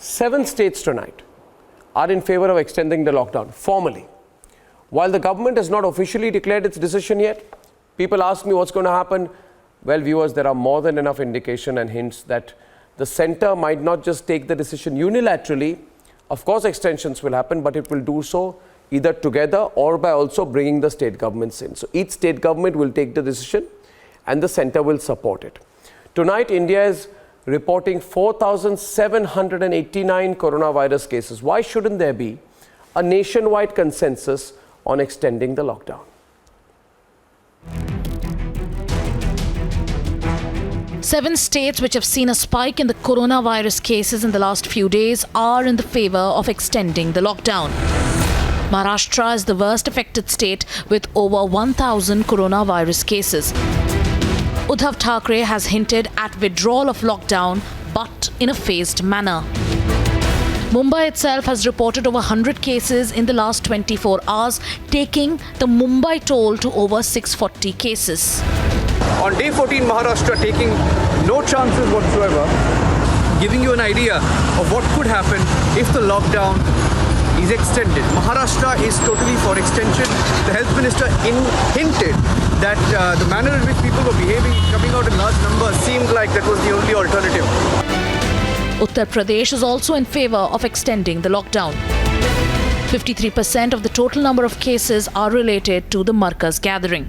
7 states tonight are in favor of extending the lockdown formally. While the government has not officially declared its decision yet, people ask me what's going to happen. Well, viewers, there are more than enough indication and hints that the centre might not just take the decision unilaterally. Of course, extensions will happen, but it will do so either together or by also bringing the state governments in. So each state government will take the decision and the centre will support it. Tonight, India is reporting 4,789 coronavirus cases. Why shouldn't there be a nationwide consensus on extending the lockdown? Seven states which have seen a spike in the coronavirus cases in the last few days are in the favour of extending the lockdown. Maharashtra is the worst affected state with over 1,000 coronavirus cases. Uddhav Thackeray has hinted at withdrawal of lockdown, but in a phased manner. Mumbai itself has reported over 100 cases in the last 24 hours, taking the Mumbai toll to over 640 cases. On day 14, Maharashtra taking no chances whatsoever, giving you an idea of what could happen if the lockdown is extended. Maharashtra is totally for extension. The health minister hinted that the manner in which people were behaving, coming out in large numbers, seemed like that was the only alternative. Uttar Pradesh is also in favour of extending the lockdown. 53% of the total number of cases are related to the Markaz gathering.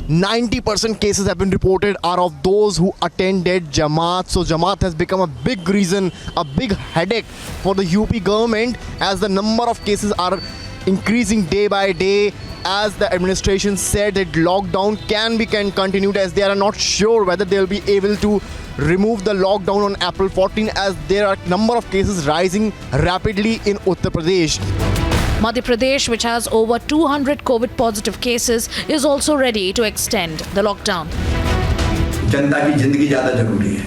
90% cases have been reported are of those who attended Jamaat. So Jamaat has become a big reason, a big headache for the UP government as the number of cases are increasing day by day. As the administration said that lockdown can be continued, as they are not sure whether they will be able to remove the lockdown on April 14 as there are number of cases rising rapidly in Uttar Pradesh. Madhya Pradesh, which has over 200 COVID positive cases, is also ready to extend the lockdown. जनता की जिंदगी ज़्यादा जरूरी है.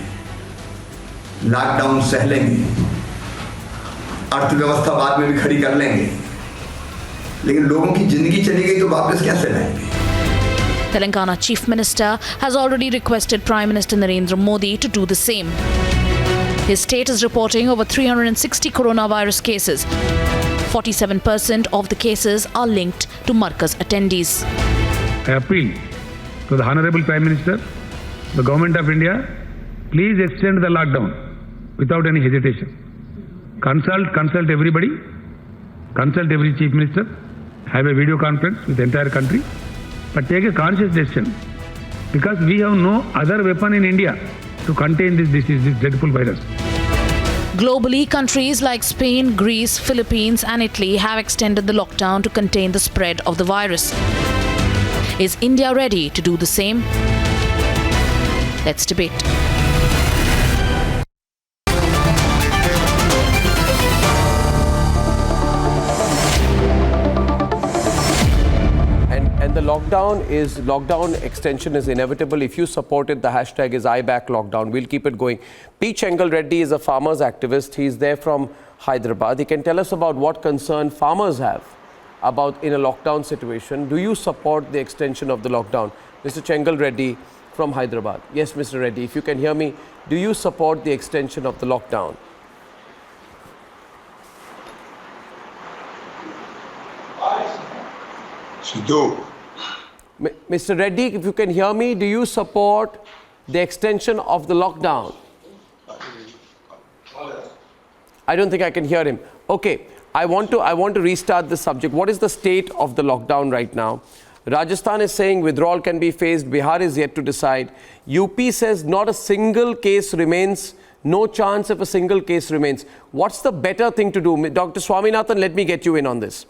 Lockdown सह लेंगे, अर्थव्यवस्था बाद में भी खड़ी कर लेंगे, लेकिन लोगों की जिंदगी चली गई तो वापस कैसे लाएंगे? Telangana Chief Minister has already requested Prime Minister Narendra Modi to do the same. His state is reporting over 360 coronavirus cases. 47% of the cases are linked to Markaz attendees. I appeal to the Honorable Prime Minister, the Government of India, please extend the lockdown without any hesitation. Consult everybody, consult every Chief Minister, have a video conference with the entire country, but take a conscious decision because we have no other weapon in India to contain this disease, this dreadful virus. Globally, countries like Spain, Greece, Philippines and Italy have extended the lockdown to contain the spread of the virus. Is India ready to do the same? Let's debate. And the lockdown extension is inevitable. If you support it, the hashtag is #IBackLockdown. We'll keep it going. P. Chengal Reddy is a farmers activist. He's there from Hyderabad. He can tell us about what concern farmers have about in a lockdown situation. Do you support the extension of the lockdown? Mr. Chengal Reddy from Hyderabad. Yes, Mr. Reddy, if you can hear me, do you support the extension of the lockdown? Mr. Reddy, if you can hear me, do you support the extension of the lockdown? I don't think I can hear him. Okay, I want to restart the subject. What is the state of the lockdown right now? Rajasthan is saying withdrawal can be phased. Bihar is yet to decide. UP says not a single case remains. No chance if a single case remains. What's the better thing to do? Dr. Swaminathan, let me get you in on this.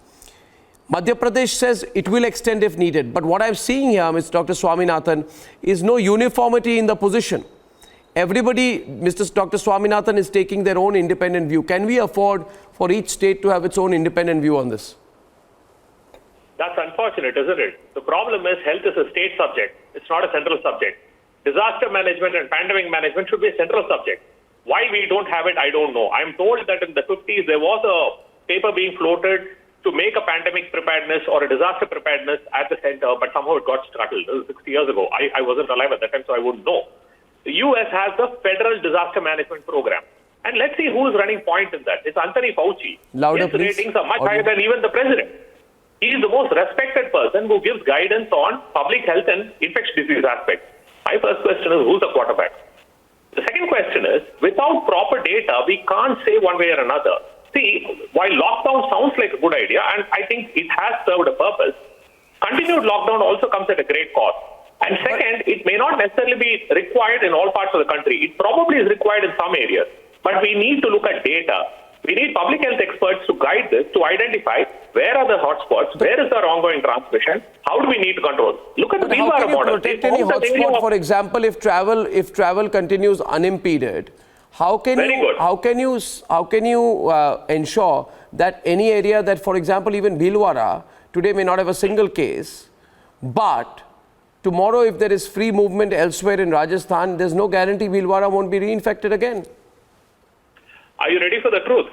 Madhya Pradesh says it will extend if needed. But what I'm seeing here, Mr. Dr. Swaminathan, is no uniformity in the position. Everybody, Dr. Swaminathan, is taking their own independent view. Can we afford for each state to have its own independent view on this? That's unfortunate, isn't it? The problem is health is a state subject. It's not a central subject. Disaster management and pandemic management should be a central subject. Why we don't have it, I don't know. I'm told that in the 50s there was a paper being floated to make a pandemic preparedness or a disaster preparedness at the center, but somehow it got scuttled. This is 60 years ago. I wasn't alive at that time, so I wouldn't know. The US has the Federal Disaster Management Program. And let's see who is running point in that. It's Anthony Fauci. Louder, His please. ratings are much Audio. higher than even the president. He is the most respected person who gives guidance on public health and infectious disease aspects. My first question is, who's the quarterback? The second question is, without proper data, we can't say one way or another. See, while lockdown sounds like a good idea, and I think it has served a purpose, continued lockdown also comes at a great cost. And second, it may not necessarily be required in all parts of the country. It probably is required in some areas. But we need to look at data. We need public health experts to guide this, to identify where are the hotspots, where is the ongoing transmission, how do we need to control. Look at the But how Bhilwara can you model. protect any hotspot? For example, if travel continues unimpeded, how can Very you good. how can you ensure that any area that, for example, even Bhilwara today may not have a single case, but tomorrow if there is free movement elsewhere in Rajasthan, there's no guarantee Bhilwara won't be reinfected again. Are you ready for the truth?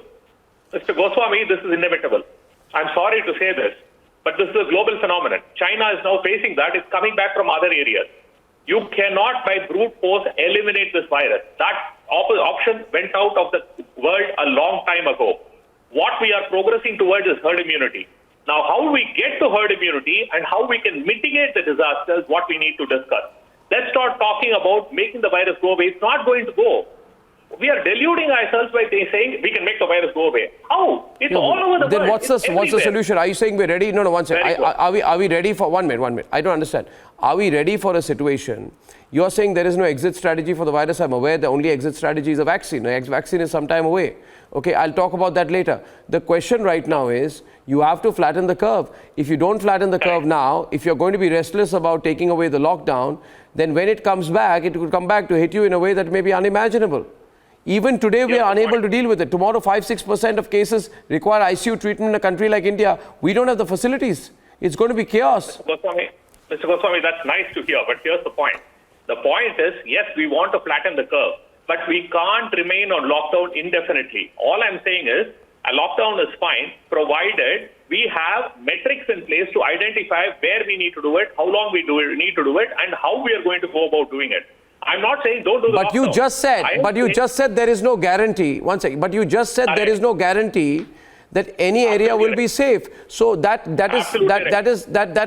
Mr. Goswami, this is inevitable. I'm sorry to say this, but this is a global phenomenon. China is now facing that. It's coming back from other areas. You cannot, by brute force, eliminate this virus. That option went out of the world a long time ago. What we are progressing towards is herd immunity. Now, how we get to herd immunity and how we can mitigate the disasters, what we need to discuss. Let's start talking about making the virus go away. It's not going to go. We are deluding ourselves by saying we can make the virus go away. How? It's all over the Then world. what's the It's everywhere. solution? Are you saying we're ready? No, one second. Very good. Are we ready for 1 minute? I don't understand. Are we ready for a situation? You're saying there is no exit strategy for the virus. I'm aware the only exit strategy is a vaccine. The vaccine is some time away. Okay, I'll talk about that later. The question right now is you have to flatten the curve. If you don't flatten the curve now, if you're going to be restless about taking away the lockdown, then when it comes back, it will come back to hit you in a way that may be unimaginable. Even today, we are unable to deal with it. Tomorrow, 5-6% of cases require ICU treatment in a country like India. We don't have the facilities. It's going to be chaos. Mr. Goswami, that's nice to hear, but here's the point. The point is, yes, we want to flatten the curve, but we can't remain on lockdown indefinitely. All I'm saying is, a lockdown is fine, provided we have metrics in place to identify where we need to do it, how long we need to do it, and how we are going to go about doing it. I'm not saying don't do the But you lockdown. just said there is no guarantee. One second. But you just said there is no guarantee that any area will be safe. So that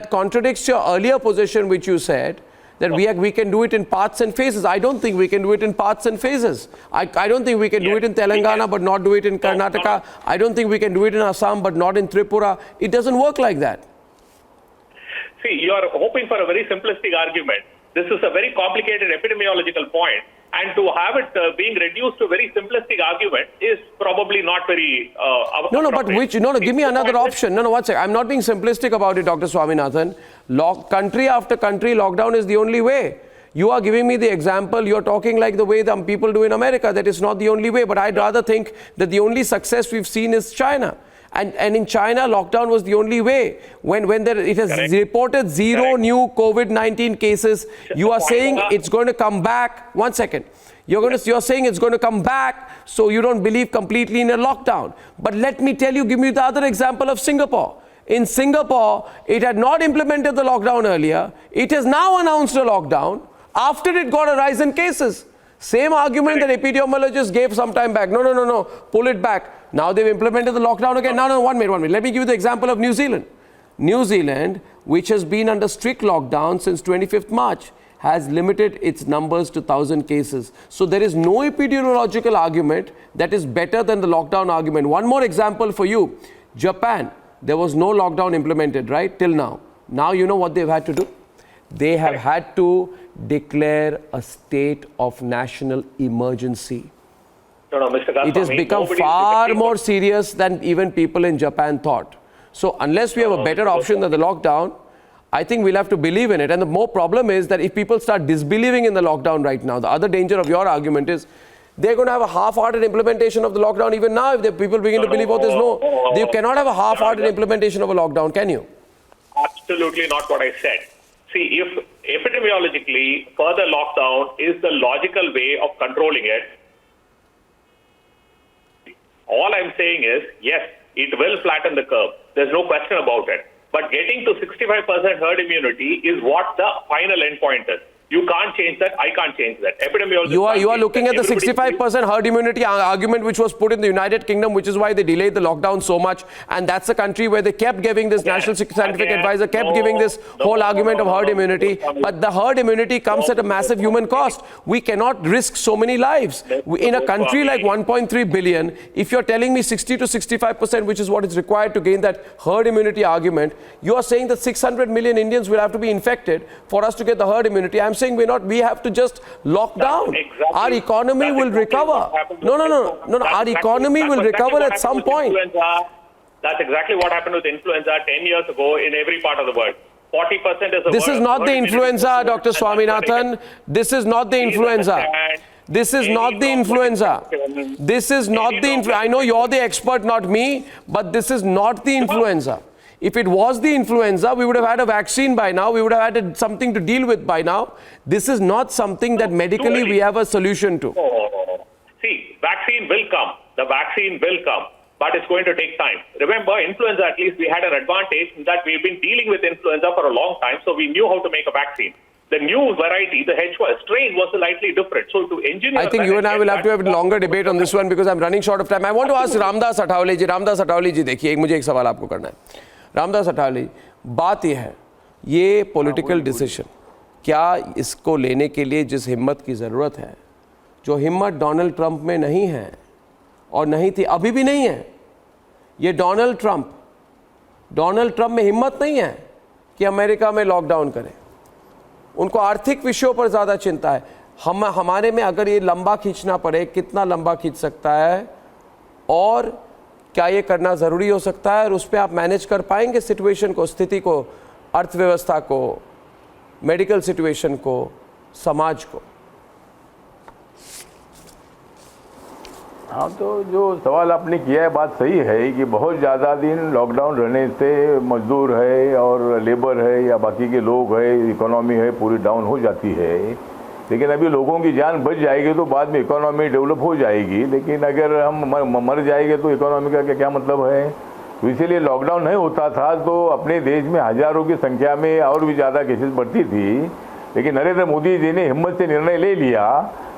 contradicts your earlier position, which you said that we can do it in parts and phases. I don't think we can do it in parts and phases. I don't think we can do it in Telangana but not do it in Karnataka. I don't think we can do it in Assam but not in Tripura. It doesn't work like that. See, you are hoping for a very simplistic argument. This is a very complicated epidemiological point, and to have it being reduced to a very simplistic argument is probably not very give me another option. One second. I'm not being simplistic about it, Dr. Swaminathan. Country after country, lockdown is the only way. You are giving me the example, you're talking like the way the people do in America, that is not the only way, but I'd rather think that the only success we've seen is China. And in China, lockdown was the only way. When it has reported zero new COVID-19 cases, you are saying it's going to come back. 1 second. You're saying it's going to come back, so you don't believe completely in a lockdown. But let me tell you, give me the other example of Singapore. In Singapore, it had not implemented the lockdown earlier. It has now announced a lockdown after it got a rise in cases. Same argument that epidemiologists gave some time back. No, pull it back. Now they've implemented the lockdown again. No, 1 minute. Let me give you the example of New Zealand. New Zealand, which has been under strict lockdown since 25th March, has limited its numbers to 1,000 cases. So there is no epidemiological argument that is better than the lockdown argument. One more example for you. Japan, there was no lockdown implemented, right, till now. Now you know what they've had to do? They have had to declare a state of national emergency. No, Mr. Goswami, it has become far more serious than even people in Japan thought. So unless we have a better option than the lockdown, I think we'll have to believe in it. And the more problem is that if people start disbelieving in the lockdown right now, the other danger of your argument is they're going to have a half-hearted implementation of the lockdown even now if the people begin to believe, you cannot have a half-hearted implementation of a lockdown, can you? Absolutely not what I said. See, if epidemiologically further lockdown is the logical way of controlling it, all I'm saying is, yes, it will flatten the curve. There's no question about it. But getting to 65% herd immunity is what the final endpoint is. You can't change that. I can't change that. Epidemiologists You are can't change looking that. at the Everybody 65% herd immunity argument which was put in the United Kingdom, which is why they delayed the lockdown so much. And that's the country where they kept giving this national scientific advisor, kept giving this whole argument of herd immunity. But the herd immunity comes at a massive human cost. We cannot risk so many lives. In a country like 1.3 billion, if you're telling me 60 to 65%, which is what is required to gain that herd immunity argument, you are saying that 600 million Indians will have to be infected for us to get the herd immunity. I'm saying we have to just lock down. Exactly. Our economy will recover. No. Our economy will recover at some point. That's exactly what happened with influenza 10 years ago in every part of the world. 40% is the This is not the influenza, Dr. Swaminathan. This is not the influenza. This is not the influenza. This is not the influenza. I know you're the expert, not me, but this is not the influenza. If it was the influenza, we would have had a vaccine by now. We would have had something to deal with by now. This is not something that medically we have a solution to. See, vaccine will come. The vaccine will come. But it's going to take time. Remember, influenza, at least we had an advantage in that we've been dealing with influenza for a long time, so we knew how to make a vaccine. The new variety, the H1 strain, was slightly different. So to engineer... I think you and I will have to have a longer debate on this one because I'm running short of time. I want to ask Ramdas Athawale ji. Ramdas Athawale ji, देखिए मुझे एक सवाल आपको करना है. रामदास अठावले, बात यह है, ये पॉलिटिकल डिसीजन, क्या इसको लेने के लिए जिस हिम्मत की ज़रूरत है, जो हिम्मत डोनाल्ड ट्रंप में नहीं है और नहीं थी, अभी भी नहीं है, ये डोनाल्ड ट्रंप में हिम्मत नहीं है कि अमेरिका में लॉकडाउन करें. उनको आर्थिक विषयों पर ज़्यादा चिंता है. हमारे में अगर ये लंबा खींचना पड़े, कितना लंबा खींच सकता है और क्या ये करना ज़रूरी हो सकता है और उस पर आप मैनेज कर पाएंगे सिचुएशन को, स्थिति को, अर्थव्यवस्था को, मेडिकल सिचुएशन को, समाज को? हाँ, तो जो सवाल आपने किया है बात सही है कि बहुत ज़्यादा दिन लॉकडाउन रहने से मजदूर है और लेबर है या बाकी के लोग है, इकोनॉमी है पूरी डाउन हो जाती है. लेकिन अभी लोगों की जान बच जाएगी तो बाद में इकोनॉमी डेवलप हो जाएगी. लेकिन अगर हम मर जाएंगे तो इकोनॉमी का क्या मतलब है? तो इसीलिए लॉकडाउन नहीं होता था तो अपने देश में हज़ारों की संख्या में और भी ज़्यादा केसेस बढ़ती थी. लेकिन नरेंद्र मोदी जी ने हिम्मत से निर्णय ले लिया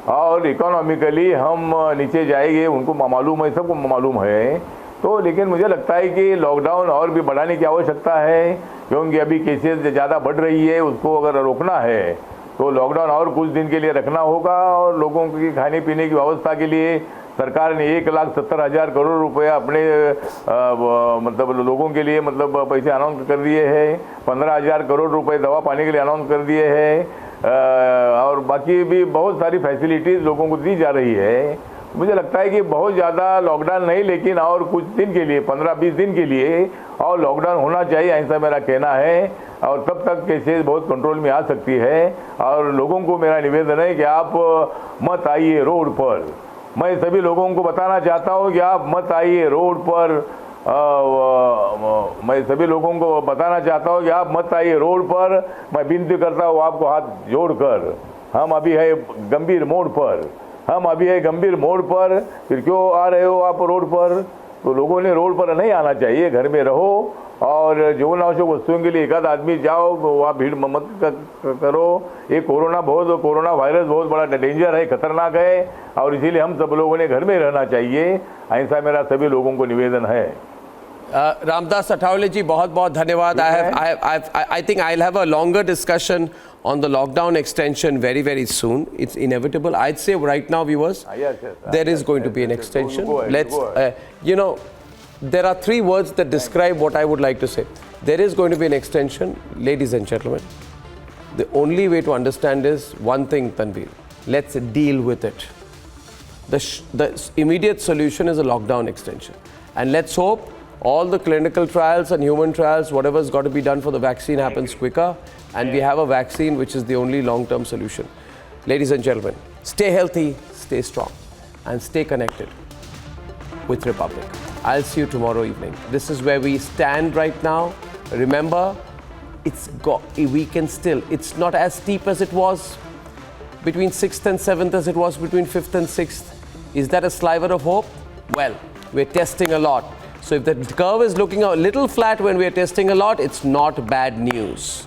और इकोनॉमिकली हम नीचे जाएंगे, उनको मालूम है, सबको मालूम है. तो लेकिन मुझे लगता है कि लॉकडाउन और भी बढ़ाने की आवश्यकता है क्योंकि अभी केसेस ज़्यादा बढ़ रही है. उसको अगर रोकना है तो लॉकडाउन और कुछ दिन के लिए रखना होगा और लोगों की खाने पीने की व्यवस्था के लिए सरकार ने 1,70,000 करोड़ रुपया अपने मतलब लोगों के लिए मतलब पैसे अनाउंस कर दिए हैं. 15,000 करोड़ रुपए दवा पानी के लिए अनाउंस कर दिए हैं और बाकी भी बहुत सारी फैसिलिटीज़ लोगों को दी जा रही है. मुझे लगता है कि बहुत ज़्यादा लॉकडाउन नहीं लेकिन और कुछ दिन के लिए 15-20 दिन के लिए और लॉकडाउन होना चाहिए, ऐसा मेरा कहना है. और तब तक केसेस बहुत कंट्रोल में आ सकती है और लोगों को मेरा निवेदन है कि आप मत आइए रोड पर. मैं सभी लोगों को बताना चाहता हूं कि आप मत आइए रोड पर. मैं सभी लोगों को बताना चाहता हूं कि आप मत आइए रोड पर. मैं विनती करता हूं आपको हाथ जोड़कर. हम अभी है गंभीर मोड़ पर, फिर क्यों आ रहे हो आप रोड पर? तो लोगों ने रोड पर नहीं आना चाहिए, घर में रहो और जीवन आवश्यक वस्तुओं के लिए एक आध आदमी जाओ, वहाँ भीड़ मत करो. ये कोरोना वायरस बहुत बड़ा डेंजर है, खतरनाक है और इसीलिए हम सब लोगों ने घर में रहना चाहिए. ऐसा मेरा सभी लोगों को निवेदन है. रामदास अठावले जी, बहुत बहुत धन्यवाद. I think I'll have a longer discussion on the lockdown extension very soon. It's inevitable. I'd say right now, viewers, there is going to be an extension. Let's, there are three words that describe what I would like to say. There is going to be an extension, ladies and gentlemen. The only way to understand is one thing, Tanveer. Let's deal with it. The immediate solution is a lockdown extension. And let's hope all the clinical trials and human trials, whatever's got to be done for the vaccine happens quicker, and we have a vaccine which is the only long-term solution. Ladies and gentlemen, stay healthy, stay strong, and stay connected with Republic. I'll see you tomorrow evening. This is where we stand right now. Remember, it's not as steep as it was between 6th and 7th as it was between 5th and 6th. Is that a sliver of hope? Well, we're testing a lot. So if the curve is looking a little flat when we're testing a lot, it's not bad news.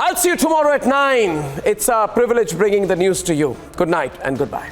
I'll see you tomorrow at 9. It's a privilege bringing the news to you. Good night and goodbye.